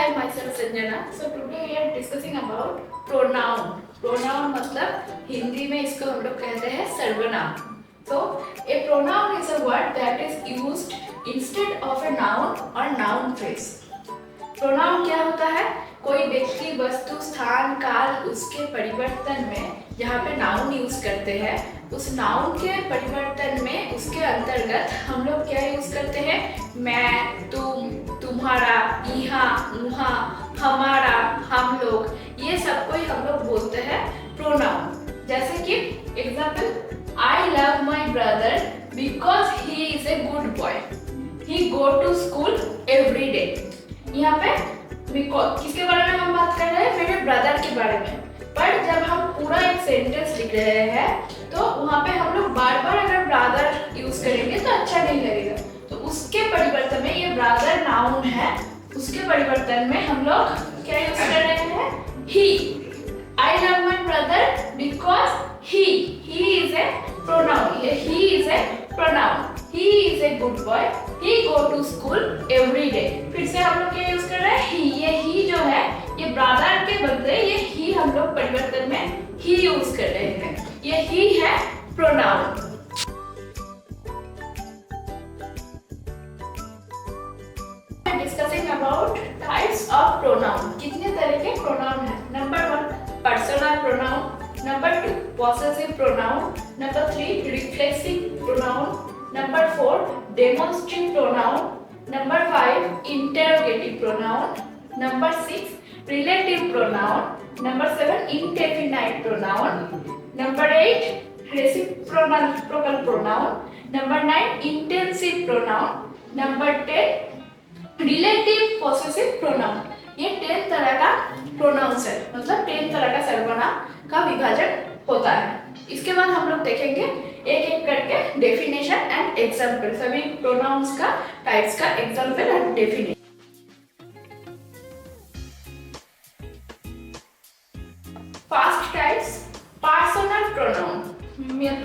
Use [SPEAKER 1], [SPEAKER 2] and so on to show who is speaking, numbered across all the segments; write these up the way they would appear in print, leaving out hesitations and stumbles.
[SPEAKER 1] Hi, myself Sanjana. So today we are discussing about pronoun. Pronoun मतलब हिंदी में इसको हम लोग कहते हैं सर्वनाम. So a pronoun is a word that is used instead of a noun or noun phrase. Pronoun क्या होता है? कोई व्यक्ति, वस्तु, स्थान, काल, उसके परिवर्तन में जहाँ पे नाउन यूज करते हैं, उस नाउन के परिवर्तन में उसके अंतर्गत हम लोग क्या यूज करते हैं? मैं, तुम, तुम्हारा, यहाँ, वहाँ, हमारा, हम लोग, ये सब कोई हम लोग बोलते हैं प्रोनाउन. जैसे कि example, I love my brother because he is a good boy. He go to school every day. यहाँ पे किसके बारे में हम बात कर रहे हैं? मेरे ब्रदर के बारे में. पर जब हम पूरा एक सेंटेंस लिख रहे हैं तो वहाँ पे हम लोग बार बार अगर ब्रदर यूज करेंगे तो अच्छा नहीं लगेगा. तो उसके परिवर्तन में, ये ब्रदर नाउन है, उसके परिवर्तन में हम लोग क्या यूज कर रहे हैं? He. I love my brother because he is a pronoun. ये he is a pronoun. He is a good boy. He go to school every day. फिर से हम लोग क्या यूज कर रहे हैं? He. ये he जो है, ये ब्रदर के बदले ये he हम लोग परिवर्तन में he यूज कर रहे हैं. ये he है pronoun. Discussing about types of pronoun. कितने तरह के प्रोनाउन है? Number 1 personal pronoun. Number 2 possessive pronoun. Number 3 reflexive pronoun. Number 4 demonstrative pronoun. Number 5 interrogative pronoun. Number 6 relative pronoun. Number 7 indefinite pronoun. Number 8 reciprocal pronoun. Number 9 intensive pronoun. Number 10 relative possessive pronoun. ये 10 तरह का pronounce है, मतलब 10 तरह का सर्वनाम का विभाजन होता है. इसके बाद हम लोग देखेंगे एक एक करके डेफिनेशन एंड एग्जाम्पल, सभी प्रोनाउंस का टाइप्स का example and definition. First types personal pronoun,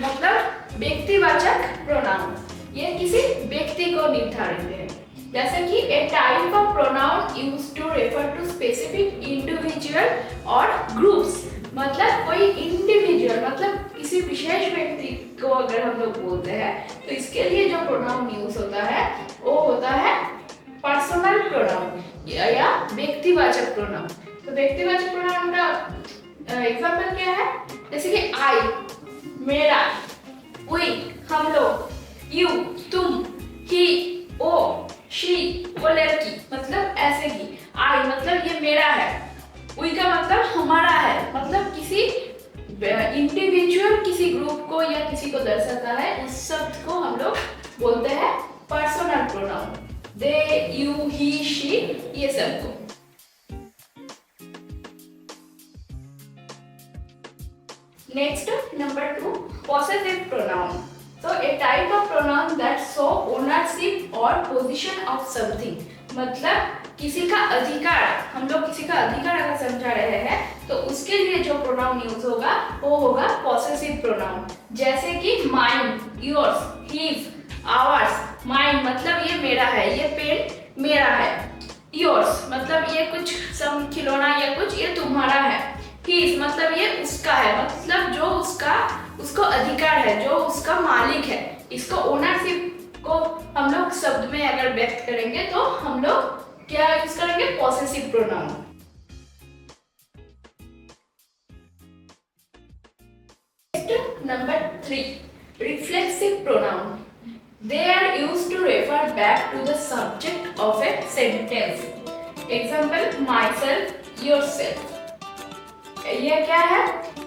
[SPEAKER 1] मतलब व्यक्तिवाचक प्रोनाउन. ये किसी व्यक्ति को निर्धारित है. जैसे कि a type of pronoun used to refer to specific individual और ग्रुप्स. मतलब कोई इंडिविजुअल, मतलब किसी विशेष व्यक्ति को अगर हम लोग बोलते हैं तो इसके लिए जो प्रोनाउन यूज होता है वो होता है पर्सनल प्रोनाउन या व्यक्तिवाचक प्रोनाउन. तो व्यक्तिवाचक प्रोनाउन का एग्जांपल क्या है? जैसे कि आई, मेरा, वी, हम लोग, यू, तुम, ही, ओ, शी, वो लड़की, मतलब ऐसे ही. आई मतलब ये मेरा है. वी का मतलब हमारा है, मतलब किसी इंडिविजुअल, किसी ग्रुप को या किसी को दर्शाता है. उस शब्द को हम लोग बोलते हैं personal pronoun. They, you, he, she, ये सब को. Next number 2 possessive pronoun. So a type of pronoun that show ownership or possession of something. मतलब किसी का अधिकार, हम लोग किसी का अधिकार अगर समझा रहे हैं तो उसके लिए जो प्रोनाउन यूज होगा वो होगा पॉसेसिव प्रोनाउन. जैसे कि mine, yours, his, hours. Mine मतलब ये मेरा है, ये पेन मेरा है. योर्स मतलब ये कुछ सम खिलौना या कुछ ये तुम्हारा है. हिज मतलब ये उसका है, मतलब जो उसको अधिकार है, जो उसका मालिक है. इसको ओनरशिप को हम लोग शब्द में अगर व्यक्त करेंगे तो हम लोग क्या यूज करेंगे? Possessive pronoun. Number 3 reflexive pronoun. They are used to refer back to the subject of a sentence. Example, myself, yourself. ये क्या है?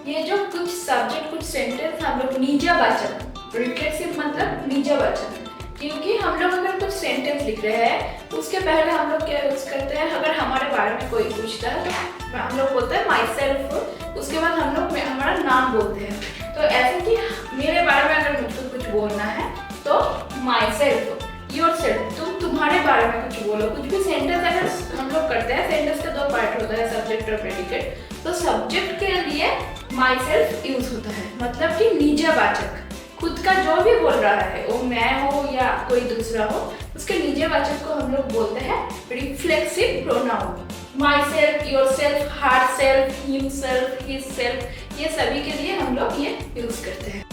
[SPEAKER 1] ये जो कुछ सब्जेक्ट, कुछ सेंटेंस हम लोग निजवाचक, रिफ्लेक्सिव मतलब निजवाचक. क्योंकि हम लोग अगर कुछ सेंटेंस लिख रहे हैं उसके पहले हम लोग क्या यूज करते हैं? अगर हमारे बारे में कोई पूछता है तो हम लोग बोलते हैं माई सेल्फ. उसके बाद हम लोग हमारा नाम बोलते हैं. तो ऐसे कि मेरे बारे में अगर मुझको कुछ बोलना है तो माई सेल्फ, योर सेल्फ, तुम तुम्हारे बारे में कुछ बोलो. कुछ भी सेंटेंस अगर हम लोग करते हैं, सेंटेंस के 2 पार्ट होता है, सब्जेक्ट और प्रेडिकेट. तो सब्जेक्ट के लिए माई सेल्फ यूज होता है, मतलब कि निजवाचक. खुद का जो भी बोल रहा है, वो मैं हो या कोई दूसरा हो, उसके निजवाचक को हम लोग बोलते हैं reflexive pronoun. My self, your self, her self, him self, his self, ये सभी के लिए हम लोग ये यूज करते हैं।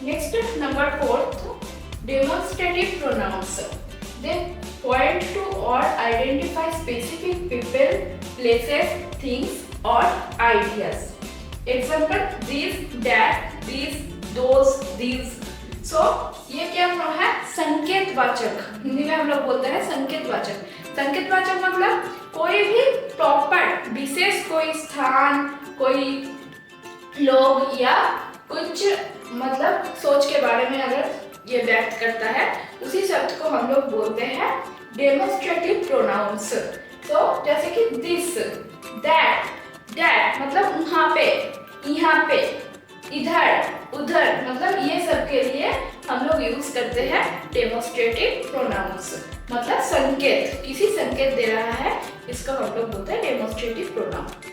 [SPEAKER 1] Next number 4, demonstrative pronouns. They point to or identify specific people, places, things or ideas. Example, these, that, these, those, these. So ये क्या है? संकेतवाचक। हिंदी में हम लोग बोलते हैं संकेतवाचक। संकेतवाचक मतलब कोई भी प्रॉपर विशेष कोई स्थान, कोई लोग या कुछ मतलब सोच के बारे में अगर ये व्यक्त करता है, उसी शब्द को हम लोग बोलते हैं डेमोन्स्ट्रेटिव प्रोनाउंस। तो जैसे कि दिस, दैट, दैट मतलब वहाँ पे, यहाँ पे, इधर, उधर, मतलब ये सब के लिए हम लोग यूज करते हैं डेमोन्स्ट्रेटिव प्रोनाउंस। मतलब संकेत, किसी संकेत दे रहा है, इसको हम लोग बोलते हैं डेमोन्स्ट्रेटिव प्रोनाउन।